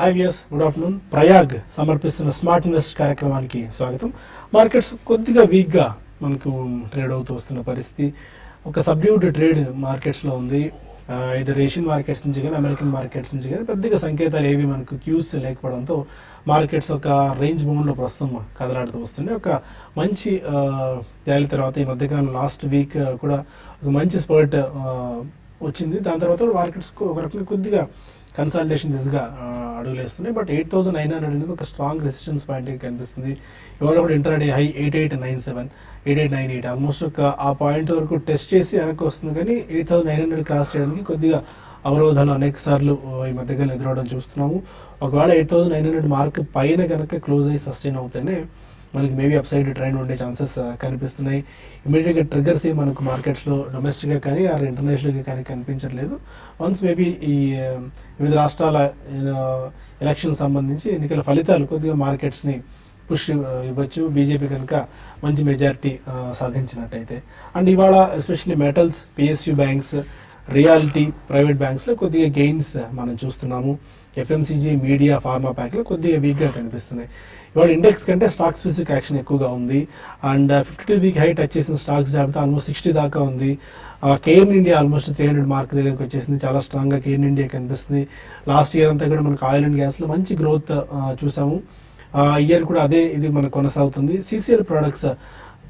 IVS good afternoon. Prayag సమర్పిస్తున్న smart invest కార్యక్రమానికి స్వాగతం. మార్కెట్స్ కొద్దిగా వీక్గా మనకు ట్రేడ్ అవుతూ వస్తున్న పరిస్థితి, ఒక సబ్డ్యూడ్ ట్రేడ్ మార్కెట్స్లో ఉంది. ఇద్దరు ఏషియన్ మార్కెట్స్ నుంచి కానీ అమెరికన్ మార్కెట్స్ నుంచి కానీ పెద్దగా సంకేతాలు ఏవి మనకు క్యూస్ లేకపోవడంతో మార్కెట్స్ ఒక రేంజ్ బౌండ్లో ప్రస్తుతం కదలాడుతూ వస్తుంది. ఒక మంచి ర్యాలీ తర్వాత ఈ మధ్యకాలం లాస్ట్ వీక్ కూడా ఒక మంచి స్పర్ట్ వచ్చింది. దాని తర్వాత మార్కెట్స్ ఒక రకంగా కొద్దిగా కన్సల్టేషన్ దిశగా అడుగులేస్తున్నాయి. బట్ 8,900 అనేది ఒక స్ట్రాంగ్ రెసిస్టెన్స్ పాయింట్ కనిపిస్తుంది. ఇవాళ కూడా ఇంటర్డే హై 8897, 8898 ఆల్మోస్ట్ ఒక ఆ పాయింట్ వరకు టెస్ట్ చేసి వెనక్కి వస్తుంది. కానీ 8,900 క్రాస్ చేయడానికి కొద్దిగా అవరోధాలు అనేక సార్లు ఈ మధ్యకాలం ఎదురవడం చూస్తున్నాము. ఒకవేళ 8,900 మార్క్ పైన కనుక క్లోజ్ అయ్యి సస్టైన్ అవుతేనే మనకి మేబీ అప్సైడ్ ట్రెండ్ ఉండే ఛాన్సెస్ కనిపిస్తున్నాయి. ఇమీడియట్గా ట్రిగర్స్ ఏ మనకు మార్కెట్స్లో డొమెస్టిక్గా కానీ ఆర్ ఇంటర్నేషనల్గా కానీ కనిపించట్లేదు. వన్స్ మేబీ ఈ వివిధ రాష్ట్రాల ఎలక్షన్ సంబంధించి ఎన్నికల ఫలితాలు కొద్దిగా మార్కెట్స్ని పుష్ ఇవ్వచ్చు, బీజేపీ కనుక మంచి మెజారిటీ సాధించినట్టయితే. అండ్ ఇవాళ especially metals, PSU banks, reality, private బ్యాంక్స్లో కొద్దిగా గెయిన్స్ మనం చూస్తున్నాము. ఎఫ్ఎంసీజీ, మీడియా, ఫార్మా ప్యాక్లో కొద్దిగా వీక్గా కనిపిస్తున్నాయి. ఇవాళ ఇండెక్స్ కంటే స్టాక్ స్పెసిఫిక్ యాక్షన్ ఎక్కువగా ఉంది. అండ్ 52 వీక్ హై టచ్ చేసిన స్టాక్స్ జాబితా ఆల్మోస్ట్ 60 దాకా ఉంది. కేఎన్ ఇండియా ఆల్మోస్ట్ 300 మార్క్ దగ్గరికి వచ్చేసింది. చాలా స్ట్రాంగ్గా కేఎన్ ఇండియా కనిపిస్తుంది. లాస్ట్ ఇయర్ అంతా కూడా మనకు ఆయిల్ అండ్ గ్యాస్లో మంచి గ్రోత్ చూసాము. ఇయర్ కూడా అదే ఇది మనకు కొనసాగుతుంది. సిసిఎల్ ప్రొడక్ట్స్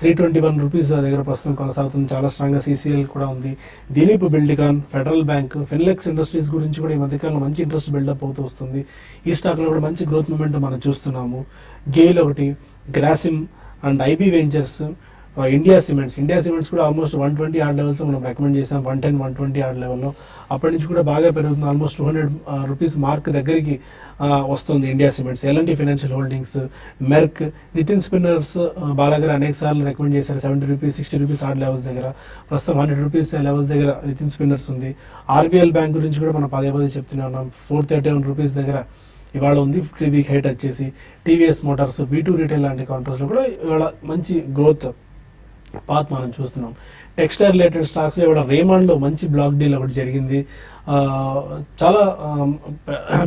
321 రూపీస్ దగ్గర ప్రస్తుతం కొనసాగుతుంది. చాలా స్ట్రాంగ్గా సిసిఎల్ కూడా ఉంది. Dilip బిల్డికాన్, federal bank, Finolex industries గురించి కూడా ఈ మధ్యకాలంలో మంచి ఇంట్రెస్ట్ బిల్డప్ అవుతూ వస్తుంది. ఈ స్టాక్లో కూడా మంచి గ్రోత్ మూమెంట్ మనం చూస్తున్నాము. గెయిల్ ఒకటి, Grasim and IB ventures, India cements కూడా ఆల్మోస్ట్ 120 ఆర్డ్ లెవెల్స్ మనం రికమెండ్ చేసాం. 110, 120 ఆర్డ్ లెవెల్లో అప్పటి నుంచి కూడా బాగా పెరుగుతుంది. ఆల్మోస్ట్ 200 రూపీస్ మార్క్ దగ్గరికి వస్తుంది India cements. LNT financial holdings, Merck, Nitin spinners బాలాగారు అనేక సార్లు రికమెండ్ చేశారు. 70 రూపీస్, 60 రూపీస్ ఆర్డ్ లెవెల్స్ దగ్గర, ప్రస్తుతం 100 రూపీస్ లెవెల్స్ దగ్గర నితిన్ స్పిన్నర్స్ ఉంది. ఆర్బీఎల్ బ్యాంక్ గురించి కూడా మనం పదే చెప్తూనే ఉన్నాం. 431 రూపీస్ దగ్గర ఇవాళ ఉంది. 50 వీక్ హైట్ వచ్చేసి టీవీఎస్ మోటార్స్, V2 రీటైల్ లాంటి కౌంటర్స్లో కూడా ఇవాళ మంచి గ్రోత్ పాత్ మనం చూస్తున్నాం. టెక్స్టైల్ రిలేటెడ్ స్టాక్స్ ఇవాళ రేమాండ్లో మంచి బ్లాక్ డీల్ ఒకటి జరిగింది. చాలా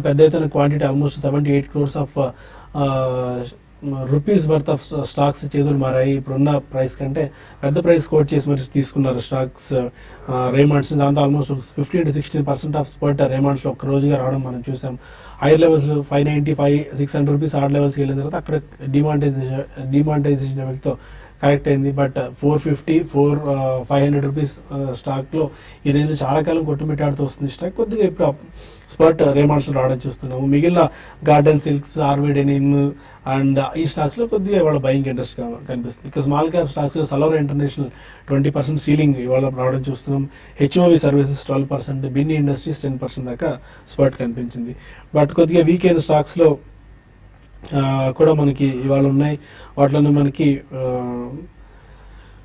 పెద్ద ఎత్తున quantity, almost 78 crores of rupees worth of stocks చేతులు మారాయి. ఇప్పుడున్న ప్రైస్ కంటే పెద్ద ప్రైస్ కోట్ చేసి మరి తీసుకున్నారు స్టాక్స్ రేమాండ్స్. దాంతో ఆల్మోస్ట్ 15 to 16% ఆఫ్ స్పర్ట్ రేమాండ్స్లో ఒక్క రోజుగా రావడం మనం చూసాం. హైయర్ లెవెల్స్ 595, 600 రూపీస్ ఆర్డ్ లెవెల్స్కి వెళ్ళిన తర్వాత అక్కడ డిమానిటైజేషన్ ఎఫెక్ట్తో కరెక్ట్ అయింది. బట్ 450, 500 రూపీస్ స్టాక్లో ఈ రేంజ్ చాలా కాలం కొట్టుమిట్టాడుతూ వస్తుంది స్టాక్. కొద్దిగా ఇప్పుడు స్పర్ట్ రేమాండ్స్లో రావడం చూస్తున్నాము. మిగిలిన గార్డెన్ సిల్క్స్, ఆర్వీ డెనిమ్ అండ్ ఈ స్టాక్స్లో కొద్దిగా ఇవాళ బయింగ్ ఇంట్రెస్ట్ కనిపిస్తుంది. ఇక స్మాల్ క్యాప్ స్టాక్స్లో సలోరా ఇంటర్నేషనల్ 20% సీలింగ్ ఇవాళ రావడం చూస్తున్నాం. హెచ్ఓవి సర్వీసెస్ 12%, బిన్నీ ఇండస్ట్రీస్ 10% దాకా స్పర్ట్ కనిపించింది. బట్ కొద్దిగా వీక్ అయిన స్టాక్స్లో కూడా మనకి ఇవాళ ఉన్నాయి. వాటిలో మనకి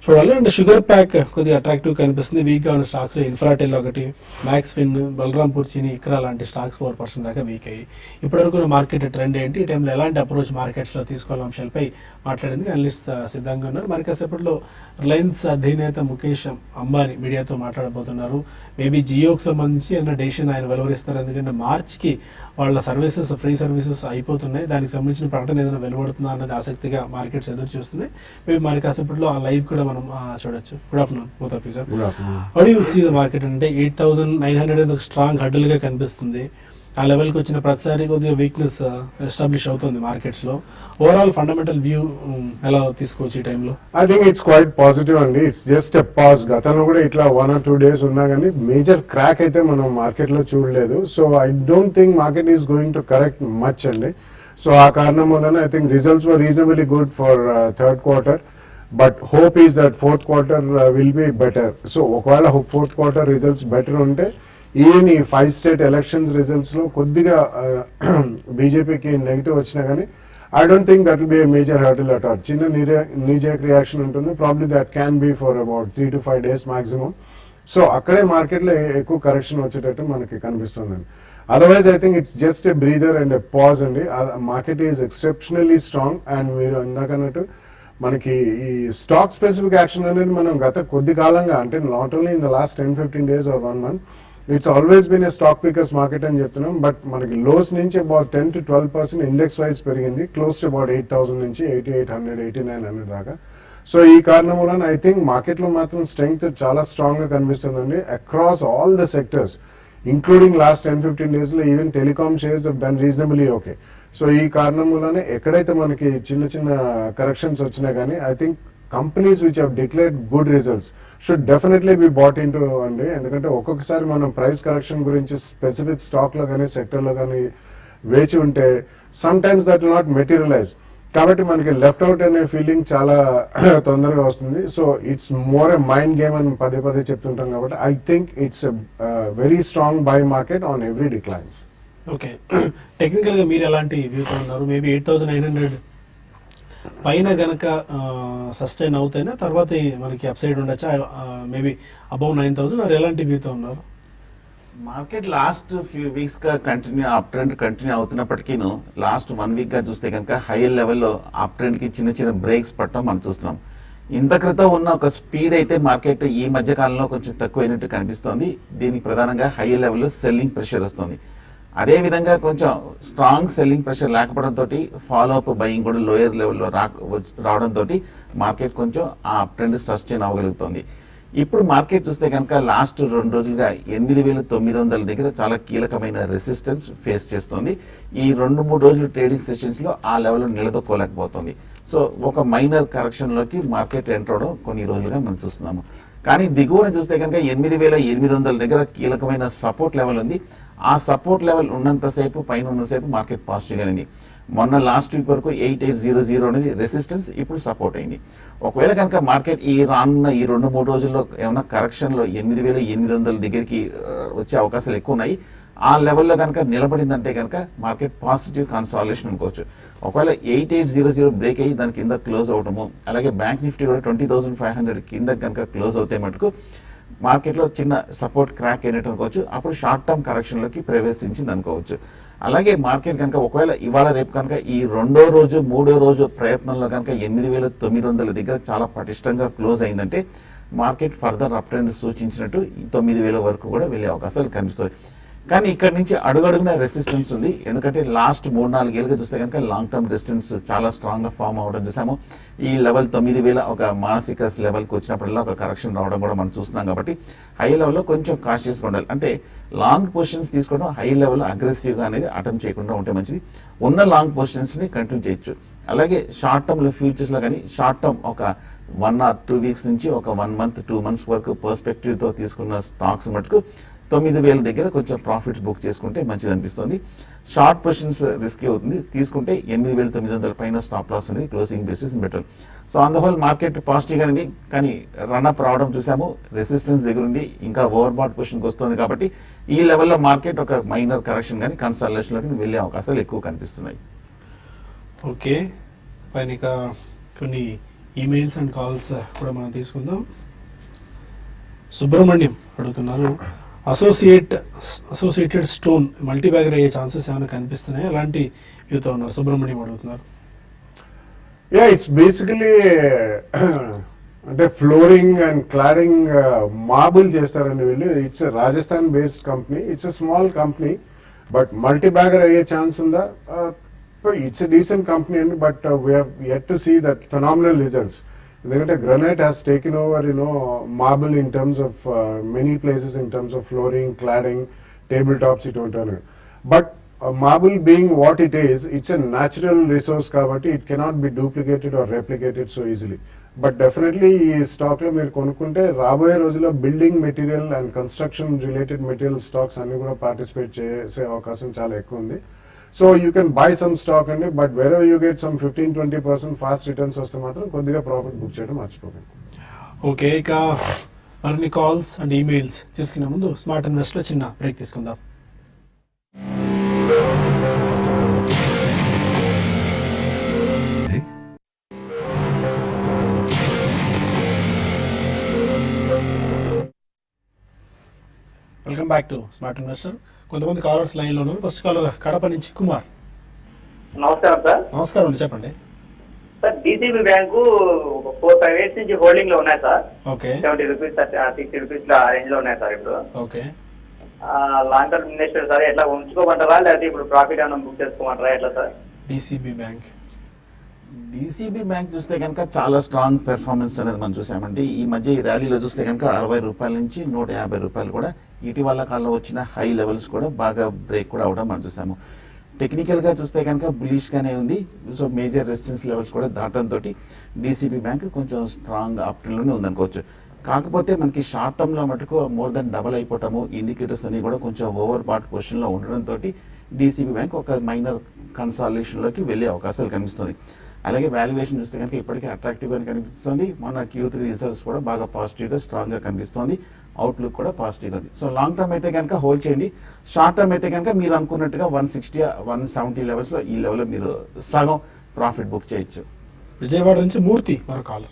చూడాలి. అండ్ షుగర్ ప్యాక్ కొద్దిగా అట్రాక్టివ్ కనిపిస్తుంది. వీక్గా ఉన్న స్టాక్స్ ఇన్ఫ్రాటెల్ ఒకటి, మ్యాక్స్ ఫిన్, బలరాంపూర్ చీని, ఇక్రా లాంటి స్టాక్స్ 4% దాకా వీక్ అయ్యి. ఇప్పటివరకు మార్కెట్ ట్రెండ్ ఏంటి, ఈ టైంలో ఎలాంటి అప్రోచ్ మార్కెట్స్లో తీసుకోవాల అంశాలపై మాట్లాడేందుకు అనలిస్ట్ సిద్ధంగా ఉన్నారు. మరి కాసేపట్లో రిలయన్స్ అధినేత ముఖేష్ అంబానీ మీడియాతో మాట్లాడబోతున్నారు. మేబీ జియోకి సంబంధించి ఏదైనా డెసిషన్ ఆయన వెలువరిస్తారు. ఎందుకంటే మార్చ్కి వాళ్ళ సర్వీసెస్, ఫ్రీ సర్వీసెస్ అయిపోతున్నాయి. దానికి సంబంధించిన ప్రకటన ఏదైనా వెలువడుతుందా అన్నది ఆసక్తిగా మార్కెట్స్ ఎదురు చూస్తున్నాయి. మేబీ మరి కాసేపట్లో ఆ లైవ్ కూడా మనం చూడొచ్చు. Good afternoon both of you sir. How do you see the market? అంటే 8,900 అనేది ఒక స్ట్రాంగ్ హడ్డల్గా కనిపిస్తుంది. ఆ లెవెల్కి వచ్చిన ప్రతిసారి కొద్దిగా వీక్నెస్ ఎస్టాబ్లిష్ అవుతుంది మార్కెట్స్లో. ఓవరాల్ ఫండమెంటల్ వ్యూ ఎలా తీసుకోవచ్చు ఈ టైంలో? I think it's quite positive అండి. It's just a pause. గతంలో కూడా ఇట్లా 1 or 2 days ఉన్నా కానీ మేజర్ క్రాక్ అయితే మనం మార్కెట్లో చూడలేదు. So I don't think market is going to correct much అండి. సో ఆ కారణం వలన I think results were reasonably good for third quarter. But hope is that fourth quarter will be better. So ఒకవేళ fourth quarter results better ఉంటే even ఈ 5 state elections రిజల్ట్స్లో కొద్దిగా బీజేపీకి negative వచ్చినా కానీ I don't think that will be a major hurdle at all. చిన్న knee jerk reaction ఉంటుంది. Probably that can be for about 3 to 5 days maximum. So అక్కడే మార్కెట్లో ఎక్కువ కరెక్షన్ వచ్చేటట్టు మనకి కనిపిస్తుందండి. Otherwise I think it's just a breather and a pause అండి. Market is exceptionally strong. And మీరు ఇందాకన్నట్టు మనకి ఈ స్టాక్ స్పెసిఫిక్ యాక్షన్ అనేది మనం గత కొద్ది కాలంగా, అంటే not only in the last 10-15 days or 1 month, it's always been a stock pickers market అని చెప్తున్నాం, బట్ మనకి లోస్ నుంచి అబౌట్ 10 to 12% ఇండెక్స్ వైజ్ పెరిగింది, క్లోజ్ టు అబౌట్ 8,000 నుంచి 8,800 8,900 దాకా. సో ఈ కారణం వలన ఐ థింక్ మార్కెట్లో మాత్రం స్ట్రెంగ్త్ చాలా స్ట్రాంగ్గా కనిపిస్తుందండి across all the sectors, including last 10-15 డేస్లో even telecom shares have done reasonably okay. So ఈ కారణం వల్లనే ఎక్కడైతే మనకి చిన్న చిన్న కరెక్షన్స్ వచ్చినా కానీ I think companies which have declared good results should definitely be bought in to అండి. ఎందుకంటే ఒక్కొక్కసారి మనం ప్రైస్ కరెక్షన్ గురించి స్పెసిఫిక్ స్టాక్లో కానీ సెక్టర్లో కానీ వేచి ఉంటే some times that will not materialise, కాబట్టి మనకి లెఫ్ట్ అవుట్ అనే ఫీలింగ్ చాలా తొందరగా వస్తుంది. So it's more a mind game అని పదే పదే చెప్తుంటాం కాబట్టి I think it's very strong by market on every declines. Okay, టెక్నికల్గా మీరు ఎలాంటి వ్యూతో ఉన్నారు? మేబీ 8,900 పైన గనక సస్టైన్ అవుతేనే తర్వాత మనకి అప్ సైడ్ ఉండొచ్చా, మేబీ అబౌవ్ 9,000 అది ఎలాంటి వ్యూతో ఉన్నారు? మార్కెట్ లాస్ట్ ఫ్యూ వీక్స్ గా అప్ ట్రెండ్ కంటిన్యూ అవుతున్నప్పటికీ లాస్ట్ 1 వీక్ గా చూస్తే కనుక హైయర్ లెవెల్లో అప్ ట్రెండ్ కి చిన్న చిన్న బ్రేక్స్ పట్టడం మనం చూస్తున్నాం. ఇంత క్రితం ఉన్న ఒక స్పీడ్ అయితే మార్కెట్ ఈ మధ్య కాలంలో కొంచెం తక్కువైనట్టు కనిపిస్తోంది. దీనికి ప్రధానంగా హైయర్ లెవెల్లో సెల్లింగ్ ప్రెషర్ వస్తుంది. అదే విధంగా కొంచెం స్ట్రాంగ్ సెల్లింగ్ ప్రెషర్ లేకపోవడంతో ఫాలో అప్ బయింగ్ కూడా లోయర్ లెవెల్లో రావడంతో మార్కెట్ కొంచెం ఆ ట్రెండ్ సస్టైన్ అవ్వగలుగుతుంది. ఇప్పుడు మార్కెట్ చూస్తే కనుక లాస్ట్ 2 రోజులుగా 8,900 దగ్గర చాలా కీలకమైన రెసిస్టెన్స్ ఫేస్ చేస్తుంది. ఈ 2-3 రోజులు ట్రేడింగ్ సెషన్స్ లో ఆ లెవెల్లో నిలదొక్కోలేకపోతుంది. సో ఒక మైనర్ కరెక్షన్ లోకి మార్కెట్ ఎంటర్ అవడం కొన్ని రోజులుగా మనం చూస్తున్నాము. కానీ దిగువన చూస్తే కనుక 8,800 దగ్గర కీలకమైన సపోర్ట్ లెవెల్ ఉంది. ఆ సపోర్ట్ లెవెల్ ఉన్నంతసేపు పైన ఉన్నంతసేపు మార్కెట్ పాజిటివ్ గానే ఉంది. మొన్న లాస్ట్ వీక్ వరకు 8,800 అనేది రెసిస్టెన్స్, ఇప్పుడు సపోర్ట్ అయింది. ఒకవేళ కనుక మార్కెట్ ఈ రానున్న ఈ 2-3 రోజుల్లో ఏమైనా కరెక్షన్ లో 8,800 దగ్గరికి వచ్చే అవకాశాలు ఎక్కువ ఉన్నాయి. ఆ లెవెల్లో కనుక నిలబడిందంటే కనుక మార్కెట్ పాజిటివ్ కన్సాలిడేషన్ అనుకోవచ్చు. ఒకవేళ 8,800 బ్రేక్ అయ్యి దాని కింద క్లోజ్ అవటము, అలాగే బ్యాంక్ నిఫ్టీ కూడా 20,500 కింద కనుక క్లోజ్ అవుతే మటుకు మార్కెట్లో చిన్న సపోర్ట్ క్రాక్ అయినట్టు అనుకోవచ్చు. అప్పుడు షార్ట్ టర్మ్ కరెక్షన్ లోకి ప్రవేశించింది అనుకోవచ్చు. అలాగే మార్కెట్ కనుక ఒకవేళ ఇవాళ రేపు కనుక ఈ 2వ రోజు 3వ రోజు ప్రయత్నంలో కనుక 8,900 దగ్గర చాలా పటిష్టంగా క్లోజ్ అయిందంటే మార్కెట్ ఫర్దర్ అప్ ట్రెండ్ సూచించినట్టు 9,000 వరకు కూడా వెళ్ళే అవకాశాలు కనిపిస్తుంది. కానీ ఇక్కడ నుంచి అడుగడుగున రెసిస్టెన్స్ ఉంది. ఎందుకంటే లాస్ట్ 3-4 ఏళ్ళుగా చూస్తే కనుక లాంగ్ టర్మ్ రెసిస్టెన్స్ చాలా స్ట్రాంగ్ గా ఫామ్ అవడం చూసాము. ఈ లెవెల్ 9,000 ఒక మానసిక లెవెల్కి వచ్చినప్పుడల్లా ఒక కరెక్షన్ రావడం కూడా మనం చూస్తున్నాం. కాబట్టి హై లెవెల్లో కొంచెం కాషియస్ గా ఉండాలి. అంటే లాంగ్ పొజిషన్స్ తీసుకోవడం హై లెవెల్ అగ్రెసివ్ గా అనేది అటెంప్ట్ చేయకుండా ఉంటే మంచిది. ఉన్న లాంగ్ పొజిషన్స్ ని కంటిన్యూ చేయొచ్చు. అలాగే షార్ట్ టర్మ్ లో ఫ్యూచర్స్ లో కానీ షార్ట్ టర్మ్ ఒక 1 or 2 వీక్స్ నుంచి ఒక 1 month 2 months వరకు పర్స్పెక్టివ్ తో తీసుకున్న స్టాక్స్ మటుకు 9,000 దగ్గర కొంచెం ప్రాఫిట్స్ బుక్ చేసుకుంటే మంచిది అనిపిస్తుంది. షార్ట్ పొజిషన్స్ రిస్కీ అవుతుంది. తీసుకుంటే 8,900 పైన స్టాప్ లాస్ అనేది closing basis better. So on the whole market positive గానే, కానీ రన్అప్ రావడం చూసాము. రెసిస్టెన్స్ దగ్గర ఉంది, ఇంకా ఓవర్ బాట్ పొజిషన్కి వస్తుంది. కాబట్టి ఈ లెవెల్లో మార్కెట్ ఒక మైనర్ కరెక్షన్ కానీ కన్సల్టేషన్ లోకి వెళ్ళే అవకాశాలు ఎక్కువ కనిపిస్తున్నాయి. ఓకే పైన ఇక కొన్ని ఈమెయిల్స్ అండ్ కాల్స్ కూడా మనం తీసుకుందాం. సుబ్రహ్మణ్యం అడుగుతున్నారు, అసోసియేటెడ్ స్టోన్ మల్టీబ్యాగర్ అయ్యే ఛాన్సెస్ ఏమైనా కనిపిస్తున్నాయి? అలాంటి వ్యూతో ఉన్నారు సుబ్రహ్మణ్యం అడుగుతున్నారు. యా, ఇట్స్ బేసికలీ అంటే ఫ్లోరింగ్ అండ్ క్లాడింగ్ మార్బుల్ చేస్తారండి వీళ్ళు. It's Rajasthan based company, it's small company, but multi bagger అయ్యే ఛాన్స్ ఉందా? ఇట్స్ డీసెంట్ కంపెనీ అండి, but we have yet to see that phenomenal results. ఎందుకంటే granite has taken over marble in terms of many places, in terms of flooring, cladding, table tops ఇటువంటి. But marble being what it is, it's a natural resource కాబట్టి it cannot be duplicated or replicated so easily. But definitely ఈ stock లో మీరు కొనుక్కుంటే రాబోయే రోజుల్లో building material and construction related material stocks అన్ని కూడా పార్టిసిపేట్ చేసే అవకాశం చాలా ఎక్కువ ఉంది. So you can buy some stock అండి, but where you get some 15-20% fast returns వస్తే మాత్రం కొద్దిగా ప్రాఫిట్ బుక్ చేయడం మర్చిపోకండి. ఓకే, ఇక మరిన్ని కాల్స్ అండ్ ఈమెయిల్స్ తీసుకునే ముందు స్మార్ట్ ఇన్వెస్ట్ లో చిన్న బ్రేక్ తీసుకుందాం. Welcome back to smart investor. కొంతమంది కాలర్స్ లైన్ లో ఉన్నారు. ఫస్ట్ కాలర్ కడప నుంచి కుమార్. నమస్కారం సార్. నమస్కారం అండి, చెప్పండి సార్. డిసిబి బ్యాంకు 4-5 years నుంచి హోల్డింగ్ లో ఉన్నాయి sir. Okay, 70 rupees 60 rupees range లో ఉన్నాయి సార్ ఇప్పుడు. Okay. Long term investor sir ఎట్లా ఉంచుకోమంటారా లేకపోతే ఇప్పుడు ప్రాఫిట్ ఏమైనా బుక్ చేసుకోమంటారా ఎట్లా sir? DCB bank. DCB bank చూస్తే కనుక చాలా స్ట్రాంగ్ పెర్ఫార్మెన్స్ అనేది మనం చూసామండి. ఈ మధ్య ఈ ర్యాలీలో చూస్తే కనుక 60 రూపాయల నుంచి 150 రూపాయలు కూడా ఇటీవల కాలంలో వచ్చిన హై లెవెల్స్ కూడా బాగా బ్రేక్ కూడా అవడం మనం చూసాము. టెక్నికల్ గా చూస్తే కనుక బులిష్ గానే ఉంది. సో మేజర్ రెసిస్టెన్స్ లెవెల్స్ కూడా దాటంతో డిసిబి బ్యాంక్ కొంచెం స్ట్రాంగ్ ఆప్షన్లోనే ఉందనుకోవచ్చు. కాకపోతే మనకి షార్ట్ టర్మ్ లో మటుకు మోర్ దెన్ డబల్ అయిపోవటము, ఇండికేటర్స్ అన్ని కూడా కొంచెం ఓవర్ బాట్ పొజిషన్ లో ఉండడంతో డిసిబి బ్యాంక్ ఒక మైనర్ కన్సాలిడేషన్ లోకి వెళ్ళే అవకాశాలు కనిపిస్తుంది. అలాగే వాల్యుయేషన్ చూస్తే కనుక ఇప్పటికే అట్రాక్టివ్ గా కనిపిస్తుంది. మన Q3 రిజల్ట్స్ కూడా బాగా పాజిటివ్ గా స్ట్రాంగ్ గా కనిపిస్తుంది. అవుట్లుక్ కూడా పాజిటివ్ గా ఉంది. సో లాంగ్ టర్మ్ అయితే కనుక హోల్డ్ చేయండి. షార్ట్ టర్మ్ అయితే కనుక మీరు అనుకున్నట్టుగా 160 170 లెవెల్స్ లో ఈ లెవెల్ లో మీరు సగం ప్రాఫిట్ బుక్ చేయొచ్చు. విజయవాడ నుంచి మూర్తి మరో కాల్.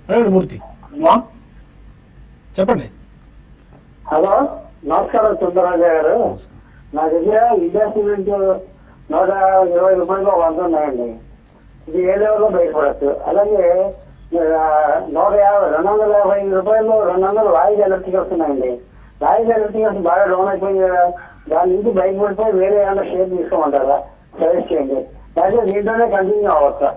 అడగండి మూర్తి, చెప్పండి. హలో, నమస్కారం సుందరరాజు గారు. నా దగ్గర ఇండియా సిమెంట్ 120 రూపాయలు 100 ఉన్నాయండి. ఇది ఏ లెవెల్లో బయటపడచ్చు. అలాగే 250 రూపాయలు 200 వాయిస్ ఎలక్ట్రికల్స్ ఉన్నాయండి. వాయిస్ ఎలక్ట్రికల్స్ బాగా డౌన్ అయిపోయింది కదా, దాని నుంచి బయటపడిపోయి వేరే ఏమైనా షేర్ తీసుకోమంటారా? సజెస్ట్ చేయండి. అయితే దీంట్లోనే కంటిన్యూ అవ్వచ్చా?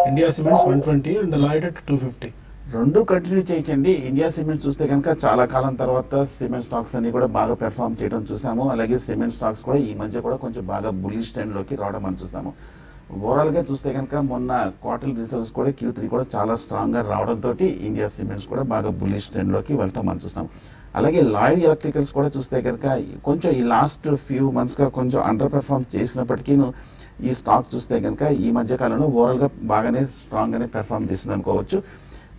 India cements 120 and Lloyd at 250. రెండు కంటిన్యూ చేయించండి. ఇండియా సిమెంట్ చూస్తే కనుక చాలా కాలం తర్వాత సిమెంట్ స్టాక్స్ అన్ని కూడా బాగా పెర్ఫామ్ చేయడం చూసాము. అలాగే సిమెంట్ స్టాక్స్ కూడా ఈ మధ్య కూడా కొంచెం బాగా బులిష్ ట్రెండ్ లోకి రావడం మనం చూసాము. ఓవరాల్ గా చూస్తే కనుక మొన్న క్వార్టర్ రిజల్ట్స్ కూడా Q3 కూడా చాలా స్ట్రాంగ్ గా రావడంతో ఇండియా సిమెంట్స్ కూడా బాగా బులిష్ ట్రెండ్ లోకి వెళ్ళటం మనం చూస్తాం. అలాగే లాయిడ్ ఎలక్ట్రికల్స్ కూడా చూస్తే కనుక కొంచెం ఈ లాస్ట్ ఫ్యూ మంత్స్ గా కొంచెం అండర్ పెర్ఫామ్ చేసినప్పటికీ ఈ స్టాక్ చూస్తే కనుక ఈ మధ్య కాలంలో ఓవరాల్ గా బాగానే స్ట్రాంగ్ గానే పెర్ఫామ్ చేసింది అనుకోవచ్చు.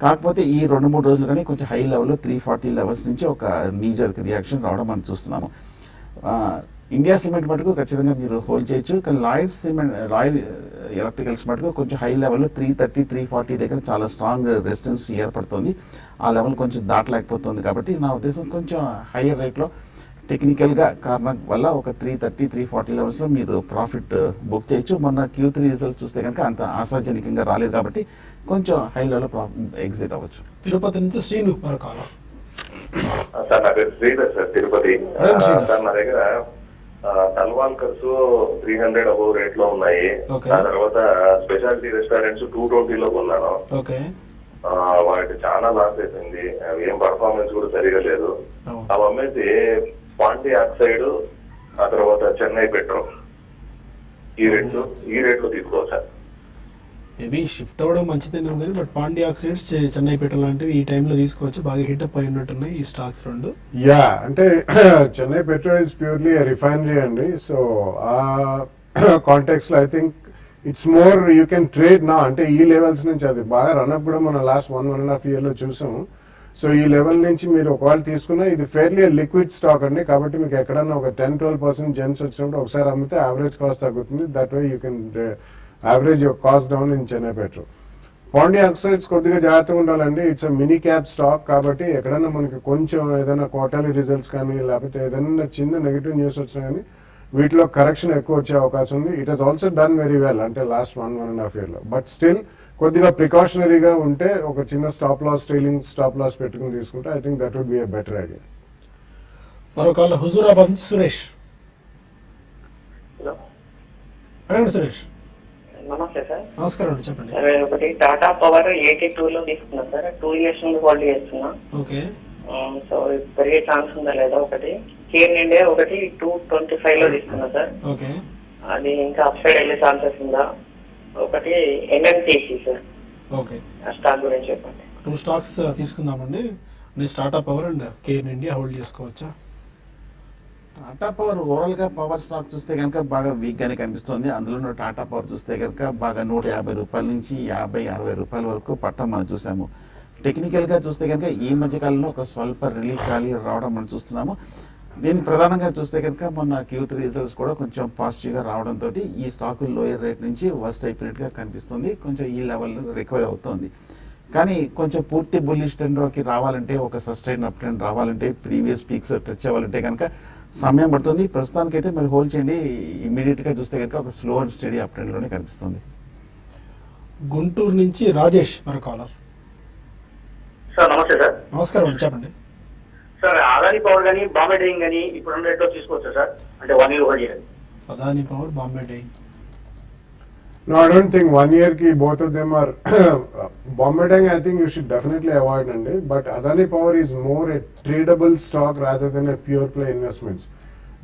కాకపోతే ఈ 2-3 రోజులు కానీ కొంచెం హై లెవెల్లో 340 లెవెల్స్ నుంచి ఒక నీజర్ రియాక్షన్ రావడం మనం చూస్తున్నాము. ఇండియా సిమెంట్ మటుకు ఖచ్చితంగా మీరు హోల్డ్ చేయొచ్చు. కానీ లాయిడ్ ఎలక్ట్రికల్స్ మటుకు కొంచెం హై లెవెల్లో 330 340 దగ్గర చాలా స్ట్రాంగ్ రెసిస్టెన్స్ ఏర్పడుతుంది. ఆ లెవెల్ కొంచెం దాటలేకపోతుంది. కాబట్టి నా ఉద్దేశం కొంచెం హైయర్ రేట్లో టెక్నికల్ గా కారణం వల్ల ఒక 330 340 లెవెల్స్ లో మీరు ప్రాఫిట్ బుక్ చేయొచ్చు. మొన్న Q3 రిజల్ట్ చూస్తే కనుక అంత ఆశాజనకంగా రాలేదు కాబట్టి కొంచెం హై లెవెల్ ఎగ్జిట్ అవ్వచ్చు. తిరుపతి నుంచి శ్రీను మరో కాల్. సార్ నా పేరు శ్రీధర్ సార్, తిరుపతి. శ్రీధర్. సార్ నా దగ్గర తల్వాల్కర్స్ 300 అబౌవ్ రేట్ లో ఉన్నాయి. Okay. ఆ తర్వాత స్పెషాలిటీ రెస్టారెంట్స్ 220 లో కొన్నాను. ఓకే. వాటికి చాలా లాస్ అయిపోయింది. అవి ఏం పర్ఫార్మెన్స్ కూడా సరిగా లేదు. అవును. అవి అమ్మేసి పాండి ఆక్సైడ్, ఆ తర్వాత చెన్నై పెట్రో ఈ రేట్లు తీసుకోవచ్చా? మేబీ షిఫ్ట్ అవ్వడం మంచిదేనే ఉంది, బట్ పాండి ఆక్సైడ్స్ చెన్నై పేట లాంటివి ఈ టైంలో తీసుకోవచ్చు. బాగా హిట్ అప్ అయి ఉన్నట్టున్నాయి ఈ స్టాక్స్ రెండు. యా, అంటే Chennai petro is purely refinery అండి. సో ఆ కాంటెక్స్ లో I think it's more you can trade నా, అంటే ఈ లెవెల్స్ నుంచి అది బాగా రన్అప్ కూడా మనం లాస్ట్ 1.5 year లో చూసాము. సో ఈ లెవెల్ నుంచి మీరు ఒకవేళ తీసుకున్నా ఇది ఫెయిర్లీ లిక్విడ్ స్టాక్ అండి. కాబట్టి మీకు ఎక్కడన్నా ఒక 10-12% జెమ్స్ వచ్చినప్పుడు ఒకసారి అమ్మితే యావరేజ్ కాస్ట్ తగ్గుతుంది. That way you can average your cost down in Chennai petro. Pondy oxides కొద్దిగా జాగ్రత్తగా ఉండాలండి. ఇట్స్ మినీ క్యాప్ స్టాక్ కాబట్టి ఎక్కడన్నా మనకి కొంచెం ఏదైనా క్వార్టర్లీ రిజల్ట్స్ కానీ లేకపోతే ఏదైనా చిన్న నెగిటివ్ న్యూస్ వచ్చినా కానీ వీటిలో కరెక్షన్ ఎక్కువ వచ్చే అవకాశం ఉంది. It has also done very well అంటే లాస్ట్ 1.5 year లో. బట్ స్టిల్ కొద్దిగా ప్రికాషనరీగా ఉంటే ఒక చిన్న stop loss, trailing stop loss పెట్టుకుని తీసుకుంటే I think that would be a better idea. మరో కాల్ హుజూరాబాద్ నుంచి సురేష్. హలో, అడగండి సురేష్. నమస్తే సార్. నమస్కారం అండి, చెప్పండి. సరే, ఒకటి టాటా పవర్ 82 లో తీసుకున్నా సార్. 2 years నుండి హోల్డ్ చేస్తున్నా. ఓకే. సో పెరిగే ఛాన్స్ ఉందా లేదా? ఒకటి కేర్ ఇండియా ఒకటి 225 లో తీసుకున్నా సార్. ఓకే. అది ఇంకా అప్ సైడ్ వెళ్ళే ఛాన్సెస్ ఉందా? ఒకటి NMTC సార్. ఓకే. ఆ స్టాక్ గురించి చెప్పండి. 2 స్టాక్స్ తీసుకుందామండి. Tata power and care India hold చేసుకోవచ్చా? టాటా పవర్ ఓవరాల్ గా పవర్ స్టాక్ చూస్తే కనుక బాగా వీక్ గానే కనిపిస్తుంది. అందులో టాటా పవర్ చూస్తే కనుక బాగా 150 రూపాయల నుంచి 50-60 రూపాయల వరకు పట్టం మనం చూసాము. టెక్నికల్ గా చూస్తే కనుక ఈ మధ్య కాలంలో ఒక స్వల్ప రిలీఫ్ ర్యాలీ రావడం మనం చూస్తున్నాము. దీన్ని ప్రధానంగా చూస్తే కనుక మొన్న Q3 రిజల్ట్స్ కూడా కొంచెం పాజిటివ్ గా రావడంతో ఈ స్టాక్ లోయర్ రేట్ నుంచి వర్స్ట్ అయిపోయినట్టుగా కనిపిస్తుంది. కొంచెం ఈ లెవెల్ రికవర్ అవుతుంది. కానీ కొంచెం పూర్తి బుల్లిష్ ట్రెండ్ లోకి రావాలంటే, ఒక సస్టైన్ అప్ ట్రెండ్ రావాలంటే, ప్రీవియస్ పీక్స్ టచ్ అవ్వాలంటే కనుక సమయం పడుతుంది. ప్రస్తుతానికైతే మీరు హోల్డ్ చేయండి. ఇమీడియట్ గా చూస్తే కనుక ఒక slow and study up trend లోనే కనిపిస్తుంది. గుంటూరు నుంచి రాజేష్ మరో కాలర్. నమస్తే సార్. నమస్కారం అండి, చెప్పండి. సార్ అదాని పవర్ కానీ బాంబే డైయింగ్ కానీ ఇప్పుడు రేట్లో తీసుకోవచ్చా సార్? అంటే 1 year హోల్డ్ చేయాలి. Adani power, Bombay dyeing. No, I don't think 1 year ki both of them are Bombay Dyeing. I think you should definitely avoid andi. But Adani Power is more a tradable stock rather than a pure play investments.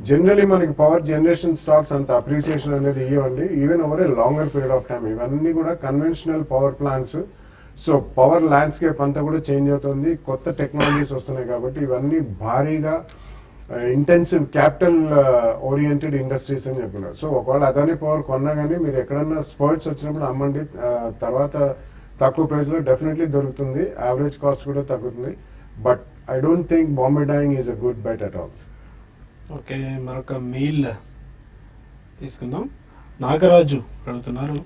Generally, మనకి power generation stocks అంత appreciation అనేది ఇవ్వండి even over a longer period of time. ఇవన్నీ కూడా conventional power plants. So power landscape అంతా కూడా change అవుతుంది, కొత్త టెక్నాలజీస్ వస్తున్నాయి కాబట్టి ఇవన్నీ భారీగా ఇంటెన్సివ్ క్యాపిటల్ ఓరియంటెడ్ ఇండస్ట్రీస్ అని చెప్పినారు. సో ఒకవేళ అదాని పవర్ కొన్నా కానీ మీరు ఎక్కడన్నా స్పర్ట్స్ వచ్చినప్పుడు అమ్మండి, తర్వాత తక్కువ ప్రైస్లో డెఫినెట్లీ దొరుకుతుంది, యావరేజ్ కాస్ట్ కూడా తగ్గుతుంది. But I don't think Bombay Dyeing is a good bet at all. Okay, మరొక మెయిల్ తీసుకుందాం. నాగరాజు అడుగుతున్నారు,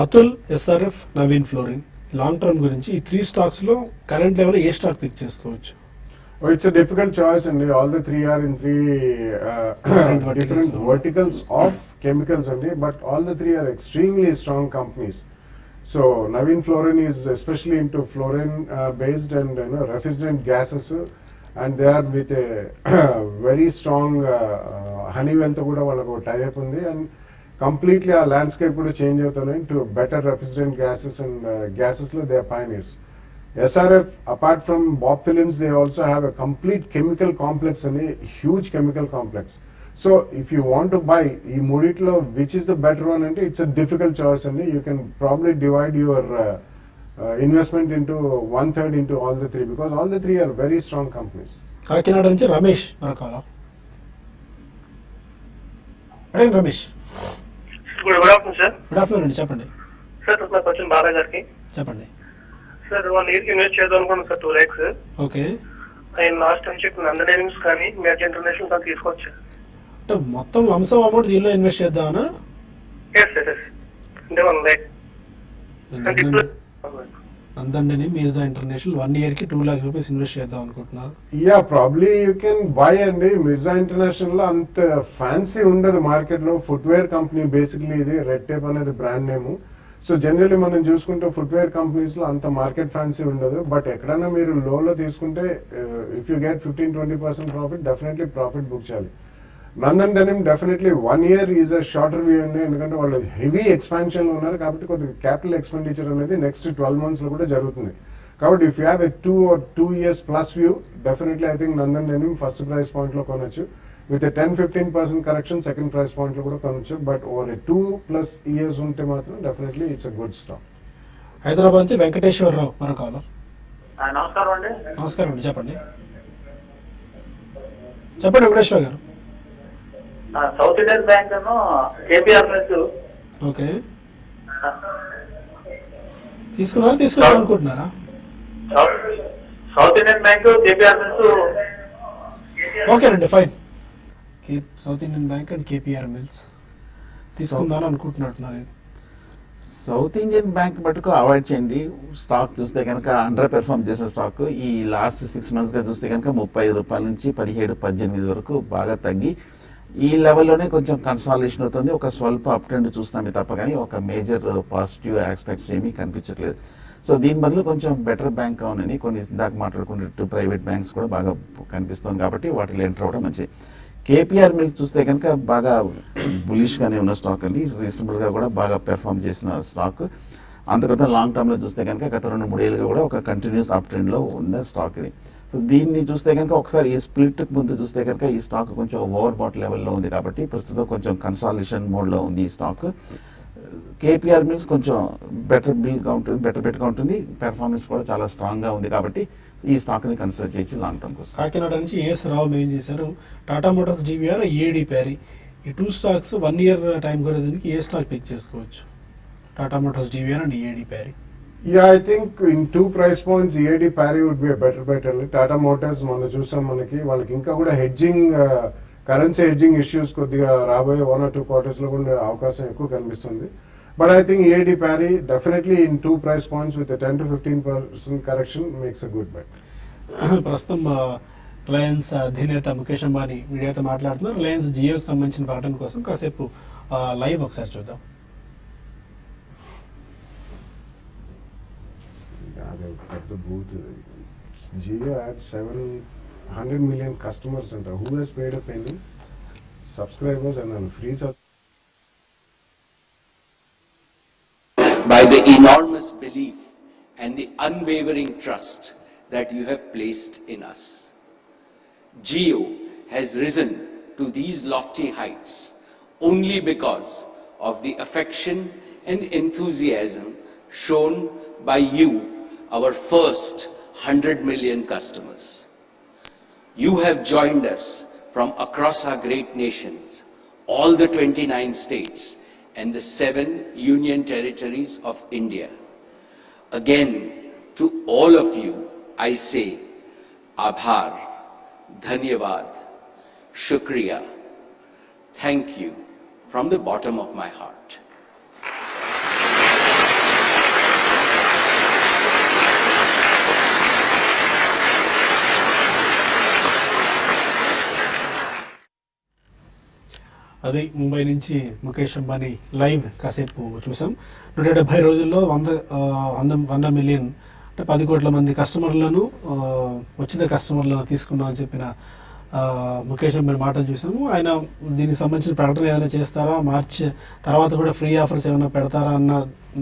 అతుల్, ఎస్ఆర్ఎఫ్, నవీన్ ఫ్లోరింగ్ లాంగ్ టర్మ్ గురించి ఈ 3 స్టాక్స్లో కరెంట్ లెవెల్ ఏ స్టాక్ పిక్ చేసుకోవచ్చు? Oh, it's a difficult choice, and all the 3 are in 3 different verticals of chemicals, but all the 3 are extremely strong companies. So Navin Fluorine is especially into fluorine based and refrigerant gases, and they are with a very strong Honeywell to kuda vallaku tie up undi, and completely our landscape kuda change avutundi to better refrigerant gases, and gases lo they are pioneers. SRF, apart from Bob Films, they also have a complete chemical complex and a huge chemical complex. So if you want to buy ee muditlo which is the better one, and it's a difficult choice, and you can probably divide your investment into 1/3 into all the 3, because all the 3 are very strong companies. Kakinada నుంచి రమేష్ మరొక అడగండి. Ramesh, good afternoon sir. Good afternoon అండి, చెప్పండి. Sir నా question Bala గారికి. చెప్పండి sir 1 year invest చేద్దాం అనుకున్నాను సార్, 2 lakhs. ఓకే, ఆయన లాస్ట్ టైం చెప్పిన నందనైన్స్ కానీ మ్యాచ్ ఇంటర్నేషనల్ కానీ తీసుకోవచ్చు. అంటే మొత్తం లంసం అమౌంట్ దీనిలో ఇన్వెస్ట్ చేద్దామనా? Yes sir, yes. అంటే 1 lakh. అంటే ఇప్పుడు నందండిని మీర్జా ఇంటర్నేషనల్ 1 year కి 2 lakh రూపీస్ ఇన్వెస్ట్ చేద్దాం అనుకుంటున్నారు. Yeah, probably you can buy అండి. మిర్జా ఇంటర్నేషనల్ లో అంత ఫ్యాన్సీ ఉండదు మార్కెట్ లో. ఫుట్వేర్ కంపెనీ బేసిక్లీ, ఇది రెడ్ టేప్ అనేది బ్రాండ్ నేమ్. సో జనరల్లీ మనం చూసుకుంటే ఫుట్వేర్ కంపెనీస్ లో అంత మార్కెట్ ఫ్యాన్సీ ఉండదు. బట్ ఎక్కడైనా మీరు లోలో తీసుకుంటే if you get 15-20% profit, definitely profit book చేయాలి. Nandan denim definitely 1 year is a shorter view అండి, ఎందుకంటే వాళ్ళు హెవీ ఎక్స్పాన్షన్ లో ఉన్నారు కాబట్టి కొద్దిగా క్యాపిటల్ ఎక్స్పెండిచర్ అనేది నెక్స్ట్ 12 months లో కూడా జరుగుతుంది. కాబట్టి if you have a 2 years plus view, definitely I think Nandan denim first price point లో కొనొచ్చు. With 10-15% correction second price point లో కూడా కొనొచ్చు. బట్ ఓవర్ 2+ years ఉంటే మాత్రం definitely it's a good stock. Hyderabad నుంచి వెంకటేశ్వరరావు మరొక కాలర్. నమస్కారం అండి. నమస్కారం అండి, చెప్పండి. చెప్పండి వెంకటేశ్వర గారు. సౌత్ ఇండియన్ బ్యాంక్ అను కేపీఆర్ మిల్స్. ఓకే, తీసుకున్నారు అనుకుంటున్నారా? South Indian Bank, KPR mills. ఓకేనండి, fine. South Indian Bank and KPR mills తీసుకుందాం అనుకుంటున్నట్టున్నారు. సౌత్ ఇండియన్ బ్యాంక్ మటుకు అవాయిడ్ చేయండి. స్టాక్ చూస్తే కనుక అండర్ పెర్ఫార్మ్ చేసిన స్టాక్ ఈ లాస్ట్ 6 months గా చూస్తే కనుక 35 రూపాయల నుంచి 17-18 వరకు బాగా తగ్గి ఈ లెవెల్లోనే కొంచెం కన్సాలిడేషన్ అవుతుంది. ఒక స్వల్ప అప్ ట్రెండ్ చూస్తున్నామే తప్ప కానీ ఒక మేజర్ పాజిటివ్ ఆస్పెక్ట్స్ ఏమీ కనిపించట్లేదు. సో దీని బదులు కొంచెం బెటర్ బ్యాంక్ కావాలని కొన్ని ఇందాక మాట్లాడుకున్నట్టు ప్రైవేట్ బ్యాంక్స్ కూడా బాగా కనిపిస్తుంది కాబట్టి వాటిలో ఎంటర్ అవ్వడం మంచిది. కేపీఆర్ మిల్క్ చూస్తే కనుక బాగా బులిష్గానే ఉన్న స్టాక్ అండి, రీజనబుల్గా కూడా బాగా పెర్ఫామ్ చేసిన స్టాక్. అంతకంటే లాంగ్ టర్మ్లో చూస్తే కనుక గత 2-3 ఏళ్ళుగా కూడా ఒక కంటిన్యూస్ అప్ ట్రెండ్లో ఉన్న స్టాక్ ఇది. సో దీన్ని చూస్తే కనుక ఒకసారి ఈ స్ప్లిట్ ముందు చూస్తే కనుక ఈ స్టాక్ కొంచెం ఓవర్ బాట్ లెవెల్లో ఉంది కాబట్టి ప్రస్తుతం కొంచెం కన్సాలిడేషన్ మోడ్లో ఉంది ఈ స్టాక్. కేపీఆర్ మిల్స్ కొంచెం బెటర్గా ఉంటుంది, పెర్ఫార్మెన్స్ కూడా చాలా స్ట్రాంగ్గా ఉంది కాబట్టి ఈ స్టాక్ని కన్సిడర్ చేయొచ్చు లాంగ్ టర్మ్ కోసం. కాకినాడ నుంచి ఏఎస్ రావు ఏం చేశారు, Tata motors DVR, AD Parry ఈ 2 stocks 1 year టైం హోరిజన్కి ఏ స్టాక్ పిక్ చేసుకోవచ్చు? Tata motors DVR and AD Parry. Yeah, I think in 2 price points, EAD Parry would be a better bet అండి. టాటా మోటార్స్ మనం చూసాం, వాళ్ళకి ఇంకా కూడా హెడ్జింగ్, కరెన్సీ హెడ్జింగ్ ఇష్యూస్ కొద్దిగా రాబోయే 1 or 2 quarters లో కూడా అవకాశం ఎక్కువ కనిపిస్తుంది. But I think EAD Parry definitely in 2 price points with a 10-15% correction makes a good bet. ప్రస్తుతం రిలయన్స్ అధినేత ముఖేష్ అంబానీ మీడియాతో మాట్లాడుతున్నారు. రిలయన్స్ జియోకి సంబంధించిన ప్రకటన కోసం కాసేపు లైవ్ ఒకసారి చూద్దాం. అదే పెద్ద booth Jio had 700 million customers anta. Who has paid a penny? Subscribers and then free by the enormous belief and the unwavering trust that you have placed in us. Jio has risen to these lofty heights only because of the affection and enthusiasm shown by you, our first 100 million customers. You have joined us from across our great nations, all the 29 states and the 7 union territories of India. Again, to all of you, I say, Abhar, Dhanyavad, Shukriya, thank you from the bottom of my heart. అది ముంబై నుంచి Mukesh Ambani live కాసేపు చూసాం. 170 రోజుల్లో 100 million అంటే 10 కోట్ల మంది కస్టమర్లను ఉచిత కస్టమర్లను తీసుకున్నాం అని చెప్పిన ముఖేష్ అంబానీ మాటలు చూసాము. ఆయన దీనికి సంబంధించిన ప్రకటన ఏదైనా చేస్తారా, మార్చ్ తర్వాత కూడా ఫ్రీ ఆఫర్స్ ఏమైనా పెడతారా అన్న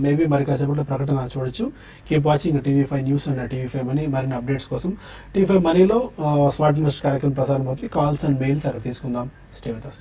మేబీ మరి కాసేపట్లో ప్రకటన చూడొచ్చు. Keep watching TV5 news and TV5 money. మరిన్ని అప్డేట్స్ కోసం TV5 మనీలో స్మార్ట్ ఇన్వెస్ట్ కార్యక్రమం ప్రసారం అవుతుంది. కాల్స్ అండ్ మెయిల్స్ అక్కడ తీసుకుందాం. Stay with us.